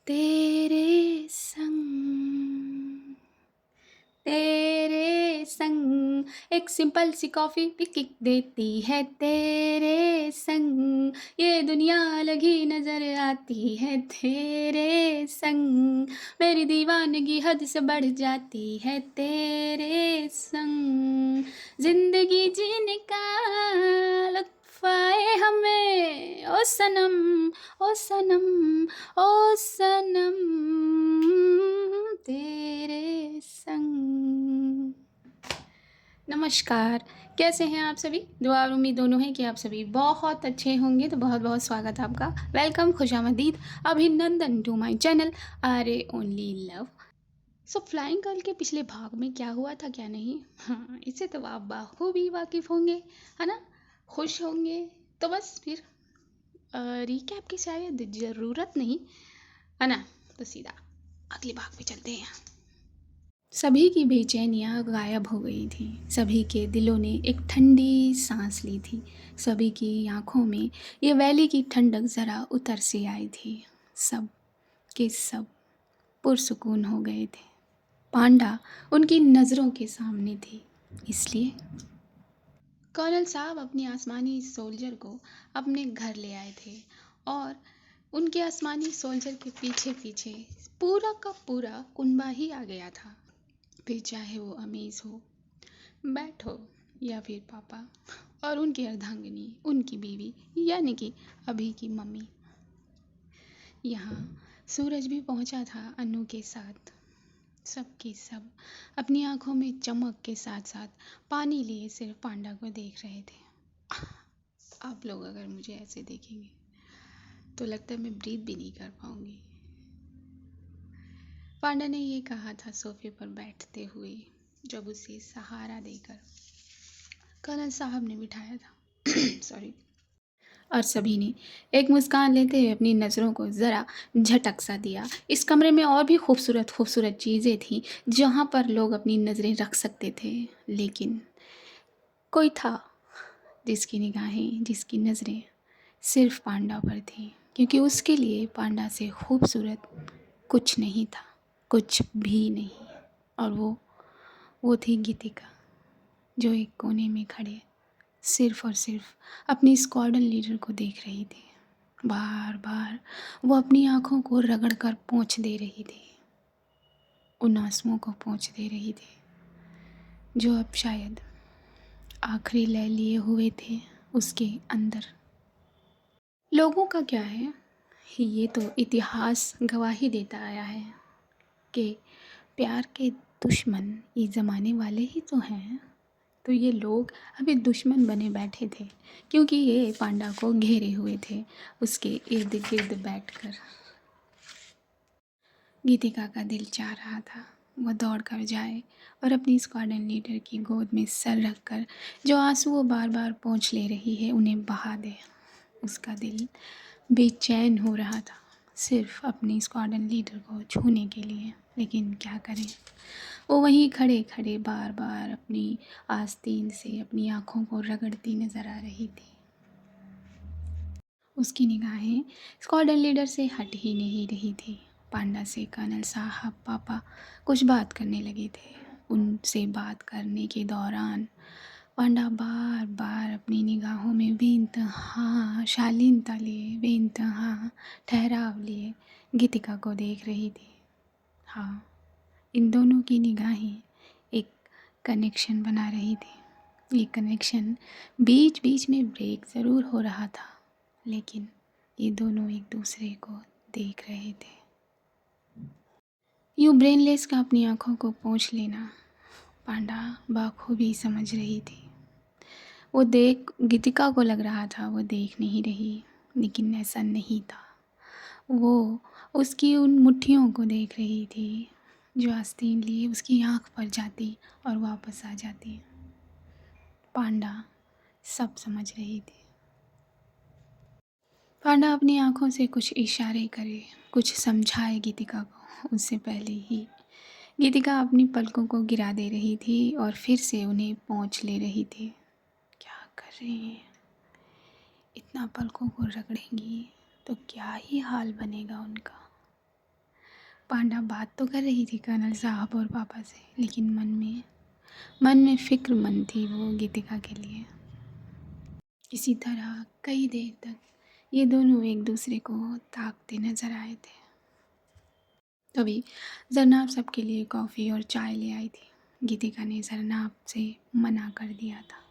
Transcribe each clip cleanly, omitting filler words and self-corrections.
तेरे संग, तेरे संग एक सिंपल सी कॉफ़ी भी किक देती है। तेरे संग ये दुनिया अलग ही नज़र आती है। तेरे संग मेरी दीवानगी हद से बढ़ जाती है। तेरे संग ज़िंदगी जीने का लुत्फ़ आए हमें। ओ सनम, ओ सनम, ओ सनम, तेरे संग। नमस्कार, कैसे हैं आप सभी? दुआ और उम्मीद दोनों है कि आप सभी बहुत अच्छे होंगे। तो बहुत बहुत स्वागत है आपका। वेलकम, खुशामदीद, अभिनंदन to my channel are only love. So flying girl के पिछले भाग में क्या हुआ था क्या नहीं, हाँ इससे तो आप बाखूबी वाकिफ़ होंगे, है ना? खुश होंगे। तो बस फिर रिकैप की शायद ज़रूरत नहीं, है ना? तो सीधा अगले भाग में चलते हैं। सभी की बेचैनियाँ गायब हो गई थी। सभी के दिलों ने एक ठंडी सांस ली थी। सभी की आँखों में ये वैली की ठंडक ज़रा उतर सी आई थी। सब के सब पुरसुकून हो गए थे। पांडा उनकी नज़रों के सामने थी। इसलिए कर्नल साहब अपनी आसमानी सोल्जर को अपने घर ले आए थे और उनके आसमानी सोल्जर के पीछे पीछे पूरा का पूरा कुनबा ही आ गया था। फिर चाहे वो अमीज़ हो, बैट हो या फिर पापा और उनकी अर्धांगिनी, उनकी बीवी यानी कि अभी की मम्मी। यहाँ सूरज भी पहुँचा था अनु के साथ। सब के सब अपनी आंखों में चमक के साथ साथ पानी लिए सिर्फ पांडा को देख रहे थे। आप लोग अगर मुझे ऐसे देखेंगे तो लगता है मैं ब्रीथ भी नहीं कर पाऊंगी। पांडा ने ये कहा था सोफे पर बैठते हुए जब उसे सहारा देकर कर्नल साहब ने बिठाया था। सॉरी। और सभी ने एक मुस्कान लेते हुए अपनी नज़रों को ज़रा झटक सा दिया। इस कमरे में और भी खूबसूरत खूबसूरत चीज़ें थीं जहाँ पर लोग अपनी नज़रें रख सकते थे, लेकिन कोई था जिसकी निगाहें, जिसकी नज़रें सिर्फ पांडा पर थीं, क्योंकि उसके लिए पांडा से खूबसूरत कुछ नहीं था, कुछ भी नहीं। और वो थी गीतिका, जो एक कोने में खड़े सिर्फ और सिर्फ अपनी स्क्वाड्रन लीडर को देख रही थी। बार बार वो अपनी आंखों को रगड़ कर पोंछ दे रही थी, उन आंसुओं को पोंछ दे रही थी जो अब शायद आखिरी लय लिए हुए थे उसके अंदर। लोगों का क्या है, ये तो इतिहास गवाही देता आया है कि प्यार के दुश्मन ये ज़माने वाले ही तो हैं। तो ये लोग अभी दुश्मन बने बैठे थे क्योंकि ये पांडा को घेरे हुए थे उसके इर्द गिर्द बैठकर। गीतिका का दिल चाह रहा था वो दौड़ कर जाए और अपनी स्क्वाड्रन लीडर की गोद में सर रखकर जो आंसू वो बार बार पोंछ ले रही है उन्हें बहा दे। उसका दिल बेचैन हो रहा था सिर्फ अपनी स्क्वाड्रन लीडर को छूने के लिए, लेकिन क्या करें, वो वहीं खड़े खड़े बार बार अपनी आस्तीन से अपनी आँखों को रगड़ती नज़र आ रही थी। उसकी निगाहें स्क्वाड्रन लीडर से हट ही नहीं रही थी। पांडा से कर्नल साहब पापा कुछ बात करने लगे थे। उनसे बात करने के दौरान पांडा बार बार अपनी निगाहों में बेइंतहा शालीनता लिए, बेइंतहा ठहराव लिए गीतिका को देख रही थी। हाँ, इन दोनों की निगाहें एक कनेक्शन बना रही थी। ये कनेक्शन बीच बीच में ब्रेक ज़रूर हो रहा था, लेकिन ये दोनों एक दूसरे को देख रहे थे। यूँ ब्रेनलेस का अपनी आँखों को पोंछ लेना पांडा बाखूबी समझ रही थी। वो देख गीतिका को लग रहा था वो देख नहीं रही, लेकिन ऐसा नहीं था। वो उसकी उन मुट्ठियों को देख रही थी जो आस्तीन लिए उसकी आँख पर जाती और वापस आ जाती। पांडा सब समझ रही थी। पांडा अपनी आँखों से कुछ इशारे करे, कुछ समझाए गीतिका को। उससे पहले ही गीतिका अपनी पलकों को गिरा दे रही थी और फिर से उन्हें पोंछ ले रही थी। क्या करें, इतना पलकों को रगड़ेंगी तो क्या ही हाल बनेगा उनका। पांडा बात तो कर रही थी कर्नल साहब और पापा से, लेकिन मन में फ़िक्रमंद थी वो गीतिका के लिए। इसी तरह कई देर तक ये दोनों एक दूसरे को ताकते नजर आए थे। तभी जरनाब सबके लिए कॉफ़ी और चाय ले आई थी। गीतिका ने जरनाब से मना कर दिया था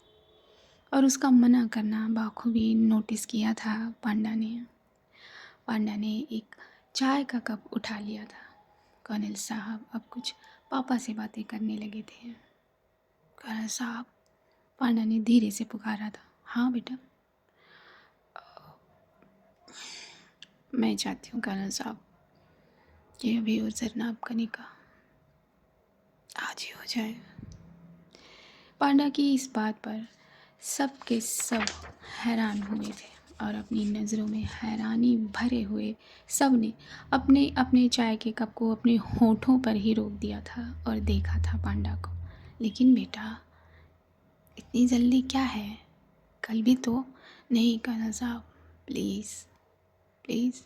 और उसका मना करना बाखूबी नोटिस किया था पांडा ने। पांडा ने एक चाय का कप उठा लिया था। कर्नल साहब अब कुछ पापा से बातें करने लगे थे। कर्नल साहब, पांडा ने धीरे से पुकारा था। हाँ बेटा। मैं चाहती हूँ कर्नल साहब कि अभी और जरनाब का निकाह आज ही हो जाए। पांडा की इस बात पर सब के सब हैरान हुए थे और अपनी नज़रों में हैरानी भरे हुए सब ने अपने अपने चाय के कप को अपने होठों पर ही रोक दिया था और देखा था पांडा को। लेकिन बेटा, इतनी जल्दी क्या है? कल भी तो। नहीं कर्नल साहब, प्लीज़ प्लीज़,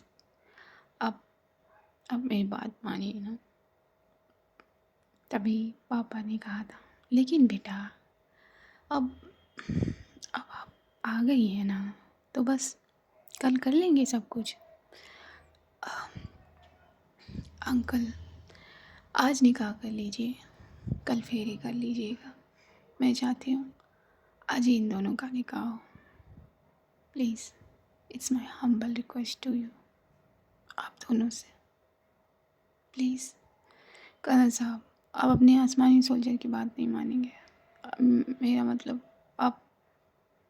अब मेरी बात मानिए ना। तभी पापा ने कहा था, लेकिन बेटा, अब आप आ गई है ना, तो बस कल कर लेंगे सब कुछ। अंकल, आज निकाह कर लीजिए, कल फेरे कर लीजिएगा। मैं चाहती हूँ आज ही इन दोनों का निकाह हो। Please, it's my humble request to you, आप दोनों से प्लीज़। कर्नल साहब, आप अपने आसमानी सोल्जर की बात नहीं मानेंगे। मेरा मतलब, आप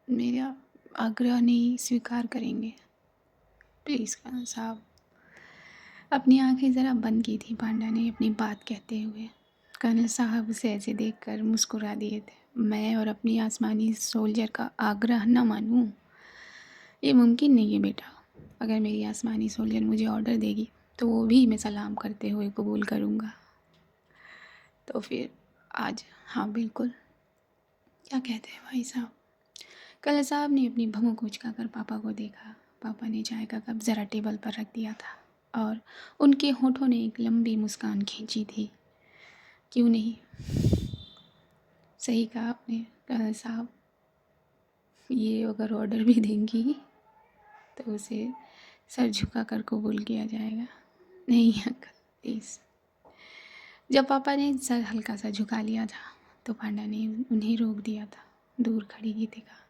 मेरा आग्रह नहीं स्वीकार करेंगे। प्लीज़ कर्नल साहब। अपनी आंखें ज़रा बंद की थी पांडा ने अपनी बात कहते हुए। कर्नल साहब उसे ऐसे देखकर मुस्कुरा दिए थे। मैं और अपनी आसमानी सोल्जर का आग्रह न मानूं, ये मुमकिन नहीं है बेटा। अगर मेरी आसमानी सोल्जर मुझे ऑर्डर देगी तो वो भी मैं सलाम करते हुए कबूल करूँगा। तो फिर आज, हाँ बिल्कुल। क्या कहते हैं भाई साहब? कर्नल साहब ने अपनी भौं उचकाकर पापा को देखा। पापा ने चाय का कप ज़रा टेबल पर रख दिया था और उनके होठों ने एक लंबी मुस्कान खींची थी। क्यों नहीं, सही कहा आपने कर्नल साहब। ये अगर ऑर्डर भी देंगी तो उसे सर झुका कर कबूल किया जाएगा। नहीं अंकल, प्लीज़। जब पापा ने सर हल्का सा झुका लिया था तो पांडा ने उन्हें रोक दिया था। दूर खड़ी गीतिका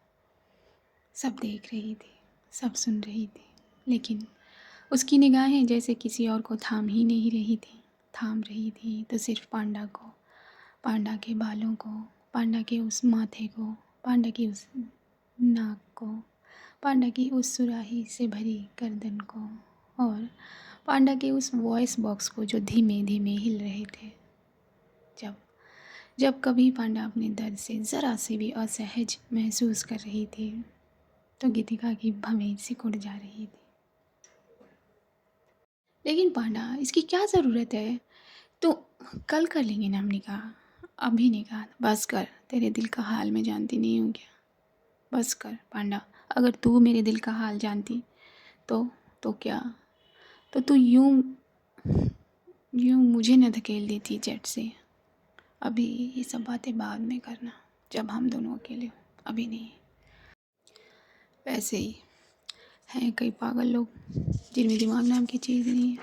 सब देख रही थी, सब सुन रही थी, लेकिन उसकी निगाहें जैसे किसी और को थाम ही नहीं रही थी। थाम रही थी तो सिर्फ पांडा को, पांडा के बालों को, पांडा के उस माथे को, पांडा की उस नाक को, पांडा की उस सुराही से भरी गर्दन को और पांडा के उस वॉइस बॉक्स को जो धीमे धीमे हिल रहे थे। जब जब कभी पांडा अपने दर्द से ज़रा से भी असहज महसूस कर रही थी तो गीतिका की भवें सिकुड़ जा रही थी। लेकिन पांडा, इसकी क्या ज़रूरत है? तो कल कर लेंगे ना हम निकाह, अभी निकाह। बस कर, तेरे दिल का हाल मैं जानती नहीं हूँ क्या? बस कर पांडा, अगर तू मेरे दिल का हाल जानती तो क्या, तो तू यूं यूं मुझे न धकेल देती जेट से। अभी ये सब बातें बाद में करना, जब हम दोनों अकेले हों, अभी नहीं। वैसे ही हैं कई पागल लोग जिनमें दिमाग नाम की चीज़ नहीं है।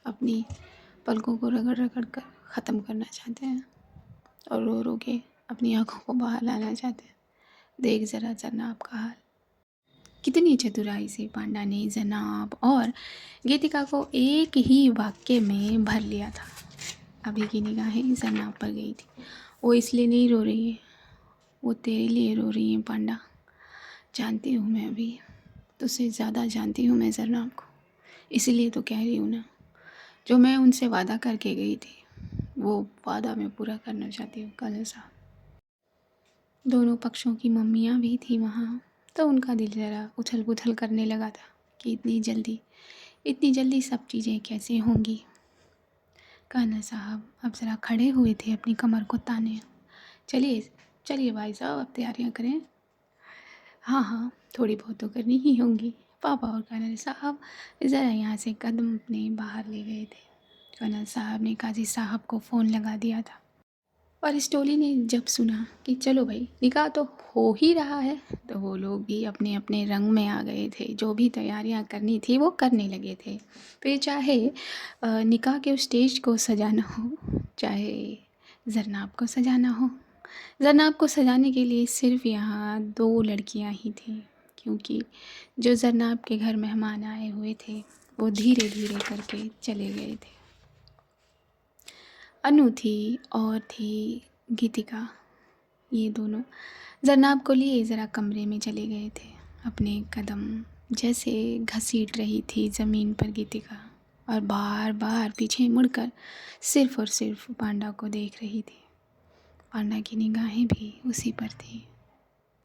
अपनी पलकों को रगड़ रगड़ कर ख़त्म करना चाहते हैं और रो रो के अपनी आँखों को बाहर लाना चाहते हैं। देख ज़रा जरनाब का हाल। कितनी चतुराई से पांडा ने जनाब और गीतिका को एक ही वाक्य में भर लिया था। अभी की निगाहें जनाब पर गई थी। वो इसलिए नहीं रो रही है, वो तेरे लिए रो रही है पांडा। जानती हूँ मैं, अभी तुझसे ज़्यादा जानती हूँ मैं जरनाब को, इसीलिए तो कह रही हूँ ना, जो मैं उनसे वादा करके गई थी वो वादा मैं पूरा करना चाहती हूँ कर्नल साहब। दोनों पक्षों की मम्मियाँ भी थी वहाँ, तो उनका दिल ज़रा उथल पुथल करने लगा था कि इतनी जल्दी सब चीज़ें कैसे होंगी। कर्नल साहब अब ज़रा खड़े हुए थे अपनी कमर को ताने। चलिए चलिए भाई साहब, अब तैयारियाँ करें। हाँ हाँ, थोड़ी बहुत तो करनी ही होंगी। पापा और कर्नल साहब ज़रा यहाँ से कदम अपने बाहर ले गए थे। कर्नल साहब ने काजी साहब को फ़ोन लगा दिया था और इस टोली ने जब सुना कि चलो भाई निकाह तो हो ही रहा है, तो वो लोग भी अपने अपने रंग में आ गए थे। जो भी तैयारियां करनी थी वो करने लगे थे। फिर चाहे निकाह के स्टेज को सजाना हो, चाहे जरनाब को सजाना हो। जरनाब को सजाने के लिए सिर्फ यहाँ 2 लड़कियाँ ही थीं, क्योंकि जो जरनाब के घर मेहमान आए हुए थे वो धीरे धीरे करके चले गए थे। अनु थी और थी गीतिका। ये दोनों जरनाब को लिए ज़रा कमरे में चले गए थे। अपने कदम जैसे घसीट रही थी ज़मीन पर गीतिका और बार बार पीछे मुड़कर सिर्फ और सिर्फ पांडा को देख रही थी। पांडा की निगाहें भी उसी पर थी।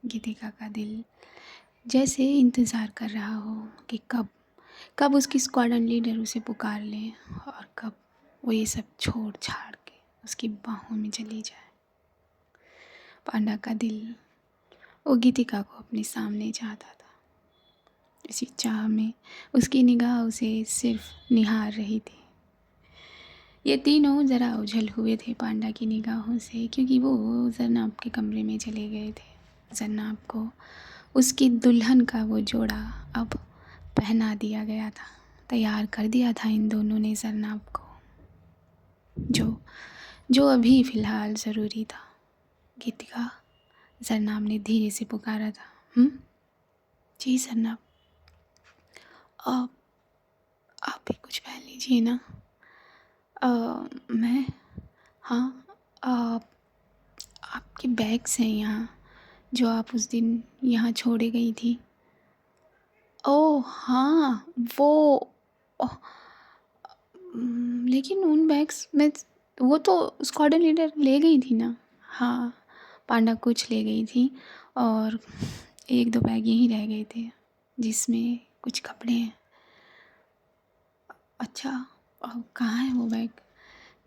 गीतिका का दिल जैसे इंतज़ार कर रहा हो कि कब कब उसकी स्क्वाड्रन लीडर उसे पुकार ले और कब वो ये सब छोड़ छाड़ के उसकी बाहों में चली जाए। पांडा का दिल वो गीतिका को अपने सामने चाहता था। इसी चाह में उसकी निगाह उसे सिर्फ निहार रही थी। ये तीनों ज़रा उछल हुए थे पांडा की निगाहों से, क्योंकि वो जरनाब के कमरे में चले गए थे। जरनाब को उसकी दुल्हन का वो जोड़ा अब पहना दिया गया था। तैयार कर दिया था इन दोनों ने जरनाब को, जो जो अभी फ़िलहाल ज़रूरी था। गीतिका, जरनाब ने धीरे से पुकारा था। जी जरनाब, आप आप भी कुछ पहन लीजिए ना। मैं, हाँ, आपके बैग्स हैं यहाँ, जो आप उस दिन यहाँ छोड़े गई थी। ओह हाँ, वो ओह, लेकिन उन बैग्स में वो तो स्क्वाड्रन लीडर ले गई थी ना। हाँ, पांडा कुछ ले गई थी और 1-2 बैग यहीं रह गए थे, जिसमें कुछ कपड़े हैं। अच्छा, कहाँ है वो बैग?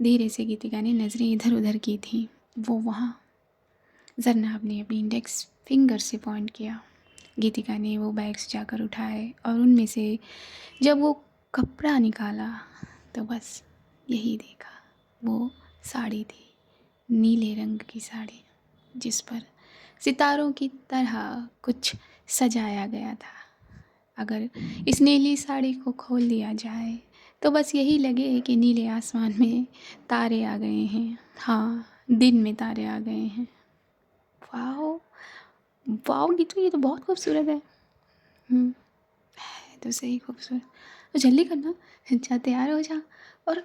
धीरे से गीतिका ने नज़रें इधर उधर की थी। वो वहाँ। जरनाब ने अपनी इंडेक्स फिंगर से पॉइंट किया। गीतिका ने वो बैग्स जाकर उठाए और उनमें से जब वो कपड़ा निकाला तो बस यही देखा। वो साड़ी थी, नीले रंग की साड़ी, जिस पर सितारों की तरह कुछ सजाया गया था। अगर इस नीली साड़ी को खोल दिया जाए तो बस यही लगे कि नीले आसमान में तारे आ गए हैं। हाँ, दिन में तारे आ गए हैं। वाओ वाओ गीतू, ये तो बहुत खूबसूरत है। है तो सही खूबसूरत। तो जल्दी करना, जा तैयार हो जा और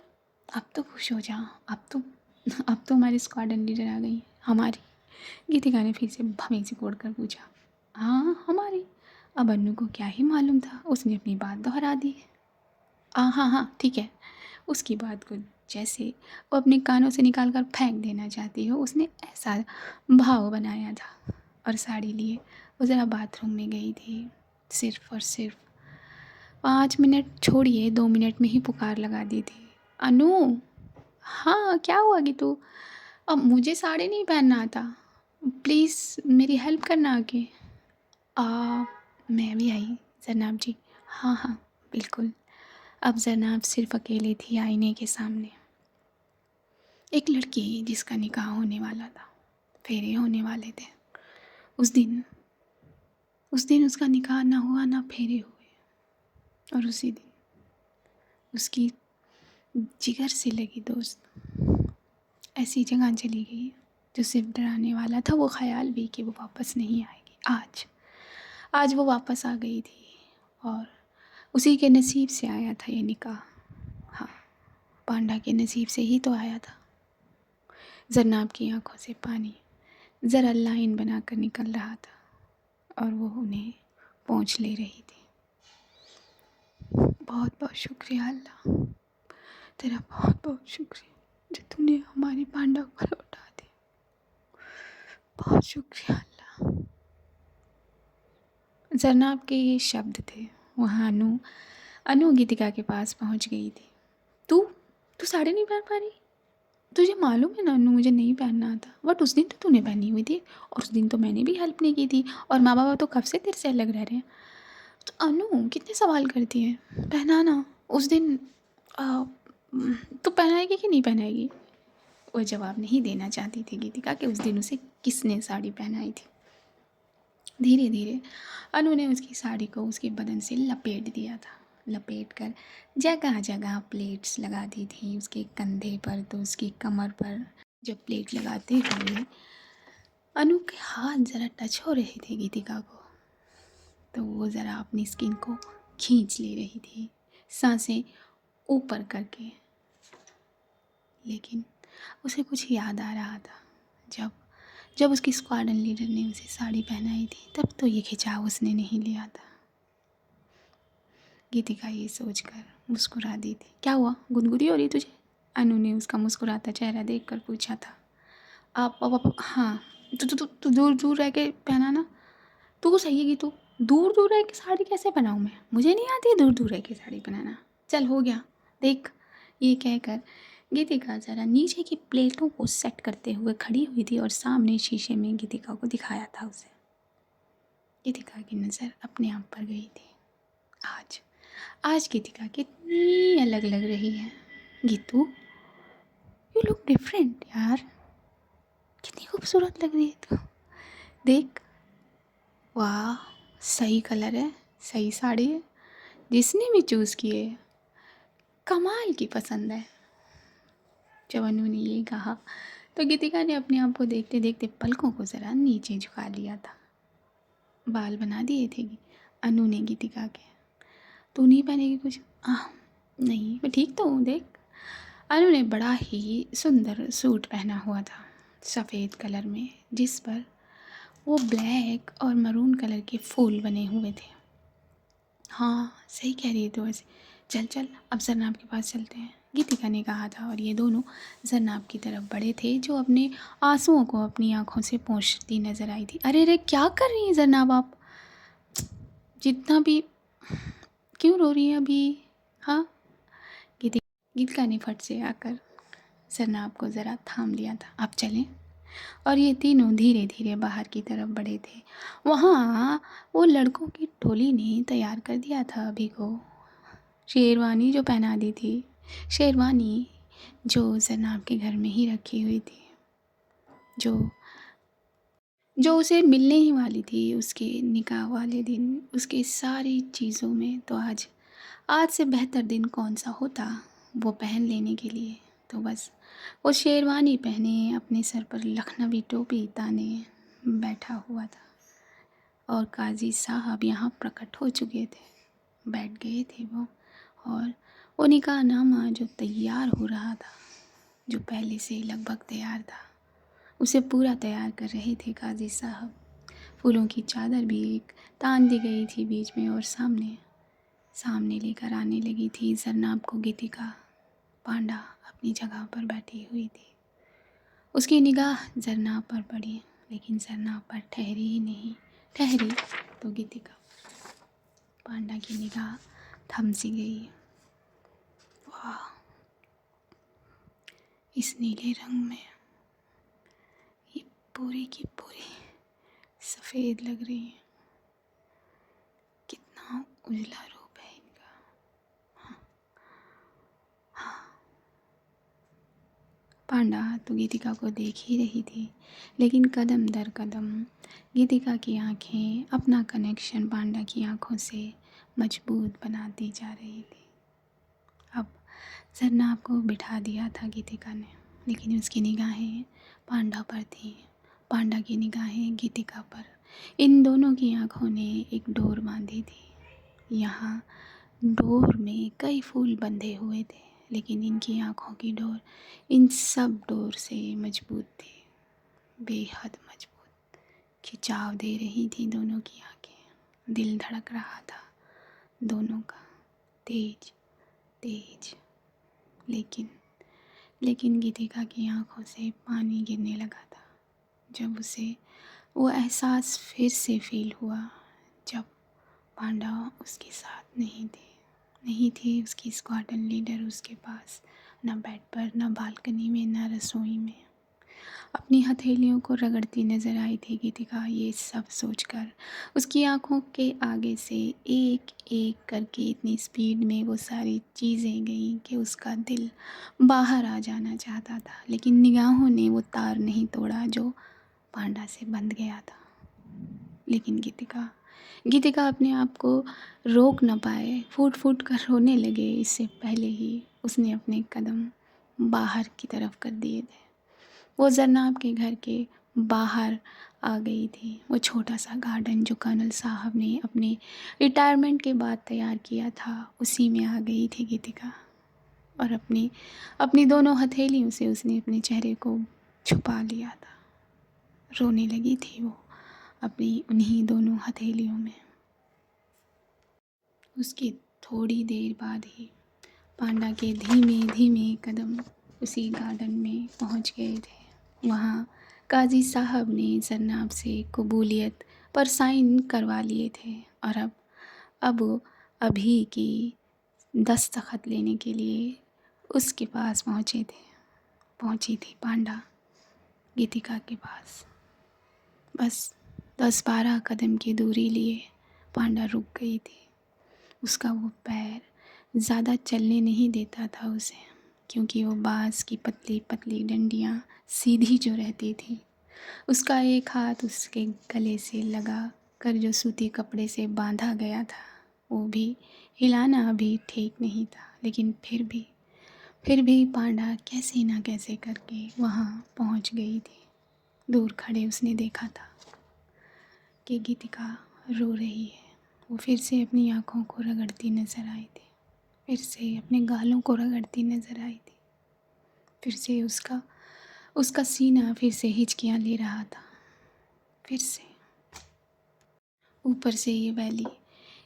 अब तो खुश हो जा। अब तो हमारी स्क्वाड्रन लीडर आ गई, हमारी। गीतिका ने फिर से भवें से कोड़ कर पूछा। हाँ हमारी। अब अन्नू को क्या ही मालूम था, उसने अपनी बात दोहरा दी। हाँ हाँ ठीक है। उसकी बात को जैसे वो अपने कानों से निकाल कर फेंक देना चाहती हो, उसने ऐसा भाव बनाया था। और साड़ी लिए वो ज़रा बाथरूम में गई थी। सिर्फ और सिर्फ 5 मिनट छोड़िए, 2 मिनट में ही पुकार लगा दी थी। अनु, हाँ क्या हुआ कि तू? अब मुझे साड़ी नहीं पहनना आता, प्लीज़ मेरी हेल्प करना आके। आ मैं भी आई जरनाब जी। हाँ हाँ बिल्कुल। अब जरनाब सिर्फ अकेली थी आईने के सामने। एक लड़की जिसका निकाह होने वाला था, फेरे होने वाले थे। उस दिन उसका निकाह ना हुआ ना फेरे हुए। और उसी दिन उसकी जिगर से लगी दोस्त ऐसी जगह चली गई जो सिर्फ डराने वाला था। वो ख्याल भी कि वो वापस नहीं आएगी। आज वो वापस आ गई थी और उसी के नसीब से आया था ये निकाह। हाँ, पांडा के नसीब से ही तो आया था। जरनाब की आंखों से पानी ज़रा लाइन बनाकर निकल रहा था और वो उन्हें पहुँच ले रही थी। बहुत बहुत शुक्रिया अल्लाह, तेरा बहुत बहुत शुक्रिया जो तूने हमारी पांडा को लौटा दी। बहुत शुक्रिया अल्लाह। जरनाब के ये शब्द थे। वहाँ अनु गीतिका के पास पहुँच गई थी। तू तू साड़ी नहीं पहन पा रही? तुझे मालूम है ना अनु, मुझे नहीं पहनना आता। बट उस दिन तो तूने पहनी हुई थी और उस दिन तो मैंने भी हेल्प नहीं की थी और माँ बाबा तो कब से तेरे से अलग रह रहे हैं। तो अनु कितने सवाल करती है, पहनाना। उस दिन तो पहनाएगी कि नहीं पहनाएगी? वो जवाब नहीं देना चाहती थी गीतिका कि उस दिन उसे किसने साड़ी पहनाई थी। धीरे धीरे अनु ने उसकी साड़ी को उसके बदन से लपेट दिया था। लपेट कर जगह जगह प्लेट्स लगा दी थी, उसके कंधे पर तो उसकी कमर पर। जब प्लेट लगाते हुए अनु के हाथ ज़रा टच हो रहे थे गीतिका को, तो वो ज़रा अपनी स्किन को खींच ले रही थी, सांसें ऊपर करके। लेकिन उसे कुछ याद आ रहा था। जब जब उसकी स्क्वाड्रन लीडर ने उसे साड़ी पहनाई थी, तब तो ये खिंचाव उसने नहीं लिया था। गीतिका ये सोचकर मुस्कुरा दी थी। क्या हुआ, गुनगुनी हो रही तुझे? अनु ने उसका मुस्कुराता चेहरा देखकर पूछा था। आप हाँ, तू दूर दूर रह के पहना ना। तू सही है कि तू दूर दूर रह के साड़ी कैसे बनाऊँ मैं? मुझे नहीं आती दूर दूर रह के साड़ी बनाना। चल हो गया, देख। ये कहकर गीतिका ज़रा नीचे की प्लेटों को सेट करते हुए खड़ी हुई थी और सामने शीशे में गीतिका को दिखाया था उसे। गीतिका की नज़र अपने आप पर गई थी। आज आज गीतिका कितनी अलग लग रही है। गीतू, यू लुक डिफरेंट यार। कितनी खूबसूरत लग रही है तू। देख, वाह, सही कलर है, सही साड़ी है, जिसने भी चूज़ की है कमाल की पसंद है। जब अनु ने ये कहा तो गीतिका ने अपने आप को देखते देखते पलकों को ज़रा नीचे झुका लिया था। बाल बना दिए थे अनु ने गीतिका के। तू नहीं पहनेगी कुछ? नहीं, मैं ठीक तो हूँ, देख। अनु ने बड़ा ही सुंदर सूट पहना हुआ था, सफ़ेद कलर में, जिस पर वो ब्लैक और मरून कलर के फूल बने हुए थे। हाँ, सही कह रही है तो वैसे। चल चल, अब जरनाब के पास चलते हैं, गीतिका ने कहा था। और ये दोनों जरनाब की तरफ बढ़े थे, जो अपने आंसुओं को अपनी आंखों से पोंछती नजर आई थी। अरे रे, क्या कर रही हैं जरनाब आप? जितना भी, क्यों रो रही हैं अभी? हाँ, गीतिका ने फट से आकर जरनाब को ज़रा थाम लिया था। आप चलें। और ये तीनों धीरे धीरे बाहर की तरफ बढ़े थे। वहाँ वो लड़कों की टोली ने तैयार कर दिया था अभी को, शेरवानी जो पहना दी थी, शेरवानी जो जरनाब के घर में ही रखी हुई थी, जो जो उसे मिलने ही वाली थी उसके निकाह वाले दिन। उसके सारी चीज़ों में तो आज आज से बेहतर दिन कौन सा होता वो पहन लेने के लिए। तो बस वो शेरवानी पहने, अपने सर पर लखनवी टोपी ताने बैठा हुआ था। और काजी साहब यहाँ प्रकट हो चुके थे, बैठ गए थे वो। और वो निकाहनामा जो तैयार हो रहा था, जो पहले से ही लगभग तैयार था, उसे पूरा तैयार कर रहे थे काजी साहब। फूलों की चादर भी एक तान दी गई थी बीच में, और सामने सामने लेकर आने लगी थी जरनाब को गीतिका। पांडा अपनी जगह पर बैठी हुई थी। उसकी निगाह जरनाब पर पड़ी, लेकिन जरनाब पर ठहरी ही नहीं। ठहरी तो गीतिका। पांडा की निगाह थम सी गई। वाह, इस नीले रंग में ये पूरी की पूरी सफ़ेद लग रही है। कितना उजला रूप है इनका। पांडा तो गीतिका को देख ही रही थी, लेकिन कदम दर कदम गीतिका की आंखें अपना कनेक्शन पांडा की आंखों से मजबूत बनाती जा रही थी। अब जरनाब को बिठा दिया था गीतिका ने, लेकिन उसकी निगाहें पांडा पर थी, पांडा की निगाहें गीतिका पर। इन दोनों की आंखों ने एक डोर बांधी थी। यहाँ डोर में कई फूल बंधे हुए थे, लेकिन इनकी आंखों की डोर इन सब डोर से मजबूत थी, बेहद मजबूत। खिंचाव दे रही थी दोनों की आंखें। दिल धड़क रहा था दोनों का, तेज तेज। लेकिन लेकिन गीतिका की आंखों से पानी गिरने लगा था, जब उसे वो एहसास फिर से फील हुआ, जब पांडा उसके साथ नहीं थी उसकी स्क्वाड्रन लीडर उसके पास, ना बेड पर, ना बालकनी में, ना रसोई में। अपनी हथेलियों को रगड़ती नज़र आई थी गीतिका। ये सब सोचकर उसकी आंखों के आगे से एक एक करके इतनी स्पीड में वो सारी चीज़ें गईं कि उसका दिल बाहर आ जाना चाहता था, लेकिन निगाहों ने वो तार नहीं तोड़ा जो पांडा से बंध गया था। लेकिन गीतिका गीतिका अपने आप को रोक न पाए, फूट फूट कर रोने लगे। इससे पहले ही उसने अपने कदम बाहर की तरफ कर दिए थे। वो जरनाब के घर के बाहर आ गई थी। वो छोटा सा गार्डन जो कर्नल साहब ने अपने रिटायरमेंट के बाद तैयार किया था, उसी में आ गई थी गीतिका। और अपनी अपनी दोनों हथेलियों से उसने अपने चेहरे को छुपा लिया था। रोने लगी थी वो अपनी उन्हीं दोनों हथेलियों में। उसकी थोड़ी देर बाद ही पांडा के धीमे धीमे कदम उसी गार्डन में पहुंच गए थे। वहाँ काजी साहब ने जरनाब से कबूलियत पर साइन करवा लिए थे और अब अभी की दस्तखत लेने के लिए उसके पास पहुंची थी पांडा गीतिका के पास। बस 10-12 कदम की दूरी लिए पांडा रुक गई थी। उसका वो पैर ज़्यादा चलने नहीं देता था उसे, क्योंकि वो बाँस की पतली पतली डंडियाँ सीधी जो रहती थी। उसका एक हाथ उसके गले से लगा कर जो सूती कपड़े से बांधा गया था, वो भी हिलाना अभी ठीक नहीं था। लेकिन फिर भी पांडा कैसे ना कैसे करके वहाँ पहुँच गई थी। दूर खड़े उसने देखा था कि गीतिका रो रही है। वो फिर से अपनी आँखों को रगड़ती नज़र आई थी, फिर से अपने गालों को रगड़ती नज़र आई थी। फिर से उसका सीना फिर से हिचकियाँ ले रहा था। फिर से ऊपर से ये वैली,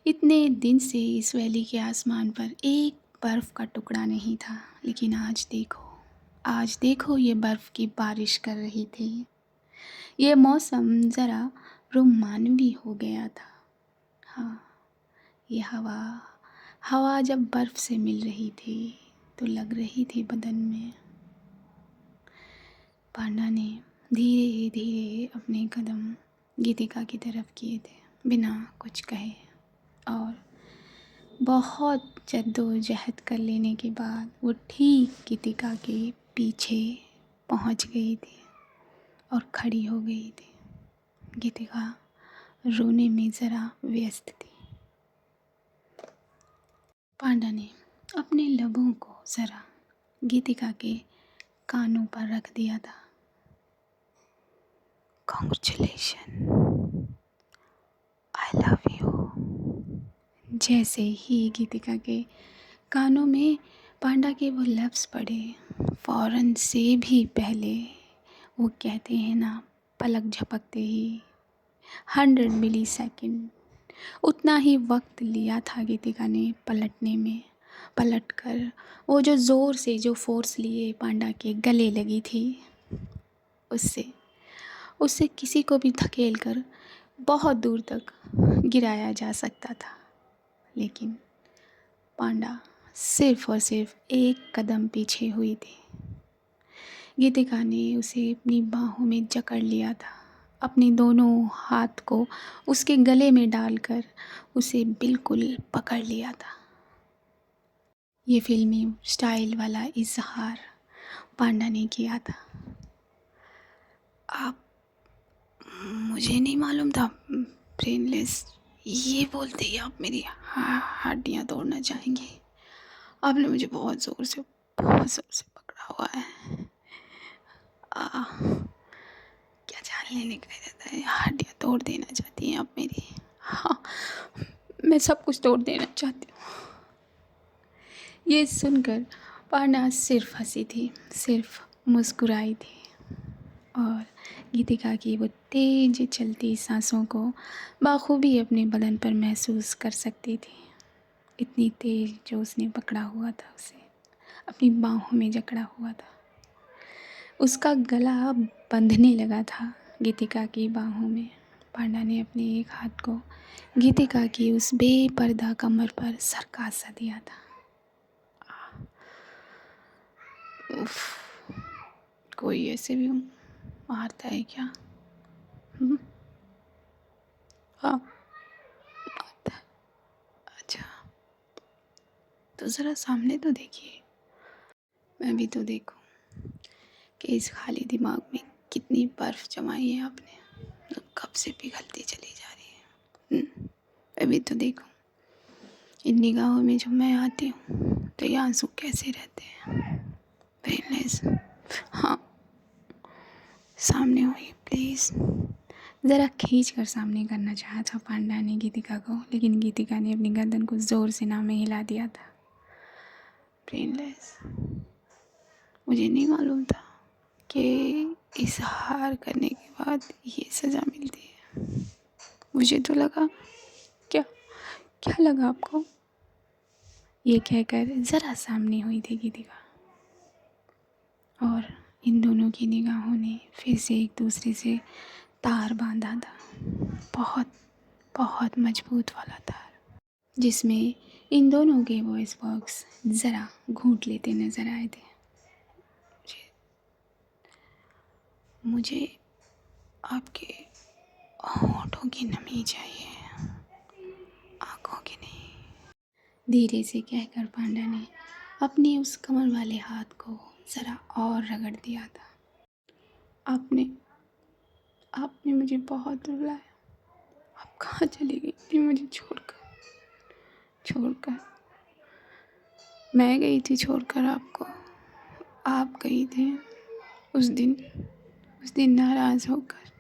इतने दिन से इस वैली के आसमान पर एक बर्फ़ का टुकड़ा नहीं था, लेकिन आज देखो ये बर्फ़ की बारिश कर रही थी। ये मौसम ज़रा रोमांवी हो गया था। हाँ, ये हवा जब बर्फ़ से मिल रही थी तो लग रही थी बदन में। पांडा ने धीरे धीरे अपने कदम गीतिका की तरफ किए थे, बिना कुछ कहे। और बहुत जद्दोजहद कर लेने के बाद वो ठीक गीतिका के पीछे पहुंच गई थी और खड़ी हो गई थी। गीतिका रोने में ज़रा व्यस्त थी। पांडा ने अपने लबों को ज़रा गीतिका के कानों पर रख दिया था। Congratulation, I love you. जैसे ही गीतिका के कानों में पांडा के वो लफ्ज़ पड़े, फ़ौरन से भी पहले वो कहते हैं ना, पलक झपकते ही 100 मिलीसेकंड उतना ही वक्त लिया था गीतिका ने पलटने में। पलटकर वो जो ज़ोर से जो फोर्स लिए पांडा के गले लगी थी, उससे किसी को भी धकेल कर बहुत दूर तक गिराया जा सकता था। लेकिन पांडा सिर्फ और सिर्फ एक कदम पीछे हुई थी। गीतिका ने उसे अपनी बाहों में जकड़ लिया था, अपने दोनों हाथ को उसके गले में डालकर उसे बिल्कुल पकड़ लिया था। ये फिल्मी स्टाइल वाला इजहार पांडा ने किया था। आप, मुझे नहीं मालूम था ब्रेनलेस, ये बोलते ही आप मेरी हड्डियाँ तोड़ना चाहेंगे। आपने मुझे बहुत ज़ोर से पकड़ा हुआ है। क्या जान लेने का रहता है, हड्डियाँ तोड़ देना चाहती हैं आप मेरी? हाँ, मैं सब कुछ तोड़ देना चाहती हूँ। ये सुनकर पांडा सिर्फ हंसी थी, सिर्फ मुस्कुराई थी और गीतिका की वो तेज चलती सांसों को बाखूबी अपने बदन पर महसूस कर सकती थी। इतनी तेज जो उसने पकड़ा हुआ था, उसे अपनी बाहों में जकड़ा हुआ था। उसका गला बंधने लगा था गीतिका की बाहों में। पांडा ने अपने एक हाथ को गीतिका की उस बेपर्दा कमर पर सरका सा दिया था। उफ, कोई ऐसे भी मारता है क्या? हम्म, हाँ मारता है। अच्छा, तो ज़रा सामने तो देखिए, मैं भी तो देखूं कि इस खाली दिमाग में कितनी बर्फ़ जमाई है आपने, जो कब से पिघलती चली जा रही है। मैं भी तो देखूं इन निगाहों में जब मैं आती हूँ तो ये आंसू कैसे रहते हैं। पेनलेस। हाँ, सामने हुई प्लीज़। ज़रा खींच कर सामने करना चाहा था पांडा ने गीतिका को, लेकिन गीतिका ने अपनी गर्दन को ज़ोर से ना में हिला दिया था। ब्रेनलेस। मुझे नहीं मालूम था कि इस हार करने के बाद ये सज़ा मिलती है। मुझे तो लगा, क्या क्या लगा आपको? ये कहकर ज़रा सामने हुई थी गीतिका, और इन दोनों की निगाहों ने फिर से एक दूसरे से तार बांधा था, बहुत बहुत मजबूत वाला तार, जिसमें इन दोनों के वॉइस बॉक्स ज़रा घूंट लेते नज़र आए थे। मुझे आपके होठों की नमी चाहिए, आँखों की नहीं। धीरे से कहकर पांडा ने अपने उस कमर वाले हाथ को ज़रा और रगड़ दिया था। आपने आपने मुझे बहुत रुलाया। आप कहाँ चली गई थी मुझे छोड़कर? मैं गई थी छोड़कर आपको। आप गई थी उस दिन नाराज़ होकर।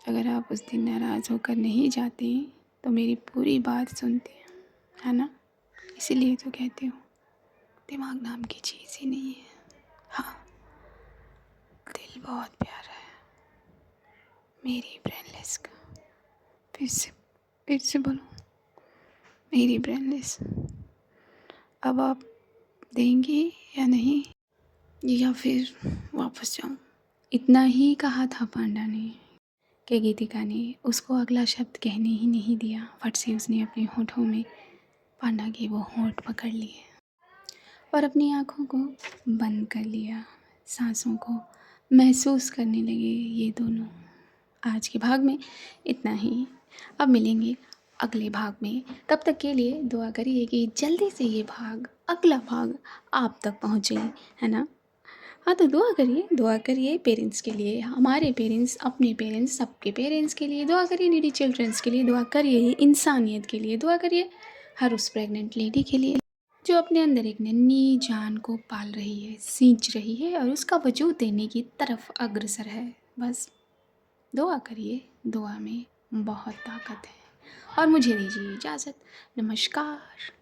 अगर आप उस दिन नाराज़ होकर नहीं जाती तो मेरी पूरी बात सुनती, है ना? इसीलिए तो कहती हूँ, दिमाग नाम की चीज़ ही नहीं है। हाँ, दिल बहुत प्यारा है मेरी ब्रेनलेस का। फिर से बोलो, मेरी ब्रेनलेस। अब आप देंगी या नहीं, या फिर वापस जाऊँ? इतना ही कहा था पांडा ने कि गीतिका ने उसको अगला शब्द कहने ही नहीं दिया। फट से उसने अपने होठों में पांडा के वो होंठ पकड़ लिए और अपनी आँखों को बंद कर लिया। सांसों को महसूस करने लगे ये दोनों। आज के भाग में इतना ही। अब मिलेंगे अगले भाग में। तब तक के लिए दुआ करिए कि जल्दी से ये अगला भाग आप तक पहुँचे, है ना? हाँ, तो दुआ करिए पेरेंट्स के लिए, हमारे पेरेंट्स, अपने पेरेंट्स, सबके पेरेंट्स के लिए दुआ करिए, नीडी चिल्ड्रंस के लिए दुआ करिए, इंसानियत के लिए दुआ करिए, हर उस प्रेग्नेंट लेडी के लिए जो अपने अंदर एक नन्ही जान को पाल रही है, सींच रही है और उसका वजूद देने की तरफ अग्रसर है। बस दुआ करिए, दुआ में बहुत ताकत है। और मुझे दीजिए इजाज़त। नमस्कार।